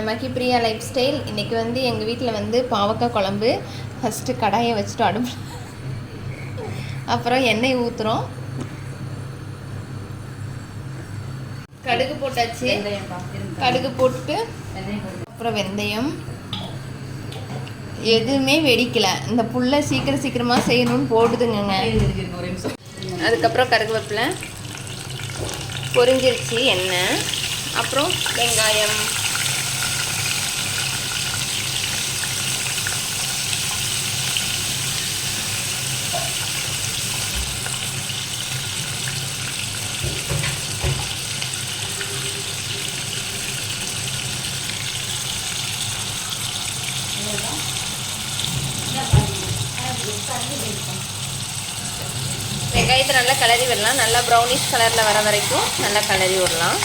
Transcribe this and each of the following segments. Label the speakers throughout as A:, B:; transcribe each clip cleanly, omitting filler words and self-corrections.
A: மகிப்பிரியா life style. இன்றைக்கி வந்து எங்கள் வீட்டில் வந்து பாவக்காய் குழம்பு. ஃபஸ்ட்டு கடாயை வச்சுட்டு அடுப்பு, அப்புறம் எண்ணெய் ஊற்றுறோம், கடுகு போட்டாச்சு, கடுகு போட்டுட்டு அப்புறம் வெந்தயம். எதுவுமே வெடிக்கலை, இந்த புல்லை சீக்கிரமாக செய்யணும்னு போடுதுங்க. அதுக்கப்புறம் கருவேப்பிலை பொரிஞ்சிருச்சு, எண்ணெய், அப்புறம் வெங்காயம், வெங்காயத்தை நல்லா கிளறி விடலாம். நல்லா ப்ரௌனிஷ் கலரில் வர வரைக்கும் நல்லா கிளறி விடலாம்.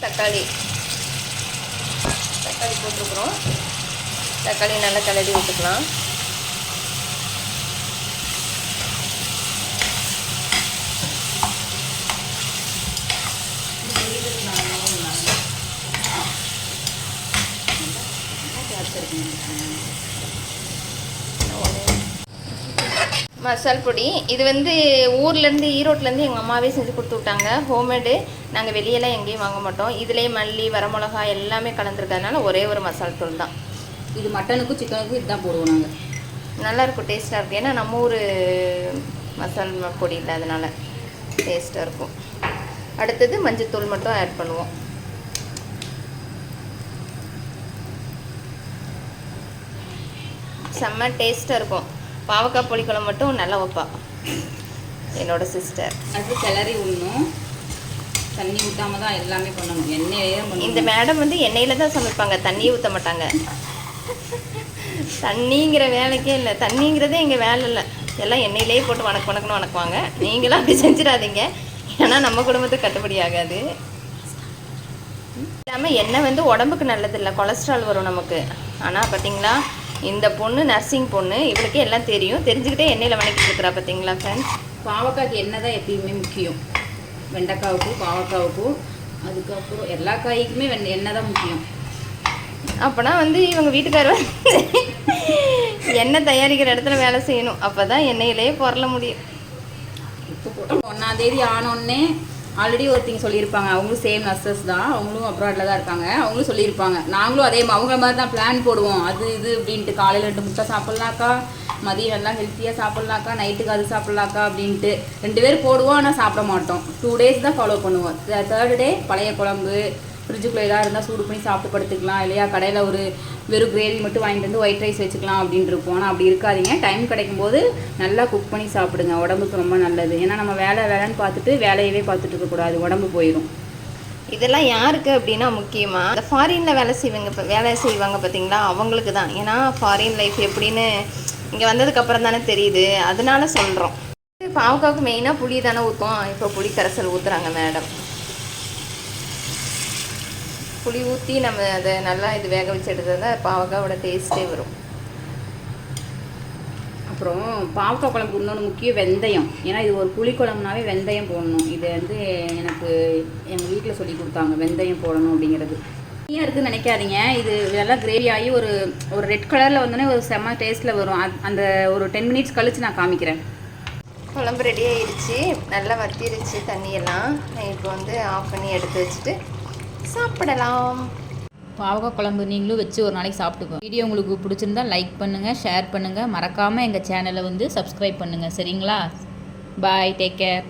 A: தக்காளி போட்டுருக்குறோம். தக்காளி நல்லா கிளறி விட்டுக்கலாம். மசால் பொடி இது வந்து ஊர்லேருந்து, ஈரோட்லேருந்து எங்கள் அம்மாவே செஞ்சு கொடுத்து விட்டாங்க. ஹோம்மேடு. நாங்கள் வெளியெல்லாம் எங்கேயும் வாங்க மாட்டோம். இதிலே மல்லி, வரமிளகா எல்லாமே கலந்துருக்கிறதுனால ஒரே ஒரு மசால் தூள் தான்.
B: இது மட்டனுக்கும் சிக்கனுக்கும் இதுதான் போடுவோம் நாங்கள்.
A: நல்லாயிருக்கும், டேஸ்ட்டாக இருக்கும். ஏன்னா நம்ம ஊர் மசால் பொடி இல்லை, அதனால் டேஸ்ட்டாக இருக்கும். அடுத்தது மஞ்சத்தூள் மட்டும் ஆட் பண்ணுவோம். செம்ம டேஸ்ட்டாக இருக்கும். பாவக்காய் புளிக்குழம்பு மட்டும் நல்லா வைப்பா என்னோட சிஸ்டர்.
B: அது கிளறி விடணும், தண்ணி ஊற்றாமல் தான் எல்லாமே பண்ணணும். எண்ணெயிலே பண்ணணும்.
A: இந்த மேடம் வந்து எண்ணெயில் தான் சமைப்பாங்க, தண்ணியை ஊற்ற மாட்டாங்க. தண்ணிங்கிற வேலைக்கே இல்லை, தண்ணிங்கிறதே எங்கள் வேலை இல்லை. எல்லாம் எண்ணெயிலேயே போட்டு வணக்கணும்னு வணக்குவாங்க. நீங்களும் அப்படி செஞ்சிடாதீங்க, ஏன்னா நம்ம குடும்பத்துக்கு கட்டுப்படி ஆகாது. இல்லாமல் எண்ணெய் வந்து உடம்புக்கு நல்லதில்லை, கொலஸ்ட்ரால் வரும் நமக்கு. ஆனால் பார்த்தீங்களா, இந்த பொண்ணு நர்சிங் பொண்ணு, இவளுக்கு எல்லாம் தெரியும், தெரிஞ்சுக்கிட்டே எண்ணெயில் வணக்கிட்டு இருக்கிறா. பார்த்தீங்களா ஃப்ரெண்ட்ஸ்,
B: பாவக்காய்க்கு எண்ணெய் தான் எப்பயுமே முக்கியம். வெண்டைக்காவுக்கும் பாவக்காவுக்கும் அதுக்கப்புறம் எல்லா காய்க்குமே எண்ணெய் தான் முக்கியம்.
A: அப்போனா வந்து இவங்க வீட்டுக்காரர் எண்ணெய் தயாரிக்கிற இடத்துல வேலை செய்யணும், அப்போ தான் எண்ணெயிலேயே பொருள முடியும்.
B: இப்போ போட்டோம் 1ஆம் தேதி ஆனோடனே ஆல்ரெடி ஒருத்தங்க சொல்லியிருப்பாங்க. அவங்களும் சேம் நர்சஸ் தான், அவங்களும் அப்ராடில் தான் இருக்காங்க. அவங்களும் சொல்லியிருப்பாங்க. நாங்களும் அதே அவங்க மாதிரி தான் பிளான் போடுவோம். அது இது அப்படின்ட்டு காலையில் 2 முட்டை சாப்பிட்லாக்கா, மதியம் எல்லாம் ஹெல்த்தியாக சாப்பிட்லாக்கா, நைட்டுக்கு அது சாப்பிட்லாக்கா அப்படின்ட்டு 2 பேர் போடுவோம். ஆனால் சாப்பிட மாட்டோம். 2 days தான் ஃபாலோ பண்ணுவோம். 3rd day பழைய குழம்பு ஃப்ரிட்ஜுக்குள்ளே எதாவது இருந்தால் சூடு பண்ணி சாப்பிட்டு படுத்துக்கலாம். இல்லையா கடையில் ஒரு வெறும் கிரேவி மட்டும் வாங்கிட்டு வந்து ஒயிட் ரைஸ் வச்சுக்கலாம் அப்படின்ட்டு இருப்போம். ஆனால் அப்படி இருக்காதிங்க. டைம் கிடைக்கும்போது நல்லா குக் பண்ணி சாப்பிடுங்க, உடம்புக்கு ரொம்ப நல்லது. ஏன்னா நம்ம வேலைன்னு பார்த்துட்டு வேலையவே பார்த்துட்டு இருக்கக்கூடாது, உடம்பு போயிடும்.
A: இதெல்லாம் யாருக்கு அப்படின்னா முக்கியமாக இந்த ஃபாரினில் வேலை செய்வாங்க பார்த்தீங்களா, அவங்களுக்கு தான். ஏன்னா ஃபாரின் லைஃப் எப்படின்னு இங்கே வந்ததுக்கப்புறம் தானே தெரியுது, அதனால சொல்கிறோம். பாவக்காவுக்கு மெயினாக புளி தானே ஊற்றும். இப்போ புளி கரைசல் ஊற்றுறாங்க மேடம். புளி ஊற்றி நம்ம அதை நல்லா இது வேக வச்சு எடுத்தது தான் பாவக்காவோட டேஸ்ட்டே வரும்.
B: அப்புறம் பாவக்காய் குழம்பு இன்னொன்று முக்கியம் வெந்தயம். ஏன்னா இது ஒரு புளி குழம்புனாவே வெந்தயம் போடணும். இது வந்து எனக்கு எங்கள் வீட்டில் சொல்லி கொடுத்தாங்க, வெந்தயம் போடணும் அப்படிங்கிறது. ஏன் இருக்குதுன்னு நினைக்காதீங்க. இது இதெல்லாம் கிரேவி ஆகி ஒரு ரெட் கலரில் வந்தோடனே ஒரு செம்ம டேஸ்ட்டில் வரும். அந்த ஒரு 10 minutes கழித்து நான் காமிக்கிறேன்.
A: குழம்பு ரெடி ஆகிடுச்சு, நல்லா வத்திருச்சு தண்ணியெல்லாம். இப்போ வந்து ஆஃப் பண்ணி எடுத்து வச்சுட்டு சாப்பிடலாம்.
B: பாவக்காய் குழம்பு நீங்களும் வச்சு ஒரு நாளைக்கு சாப்பிட்டுக்கோங்க. வீடியோ உங்களுக்கு பிடிச்சிருந்தா லைக் பண்ணுங்கள், ஷேர் பண்ணுங்கள், மறக்காமல் எங்கள் சேனலை வந்து சப்ஸ்கிரைப் பண்ணுங்கள். சரிங்களா? பாய், டேக் கேர்.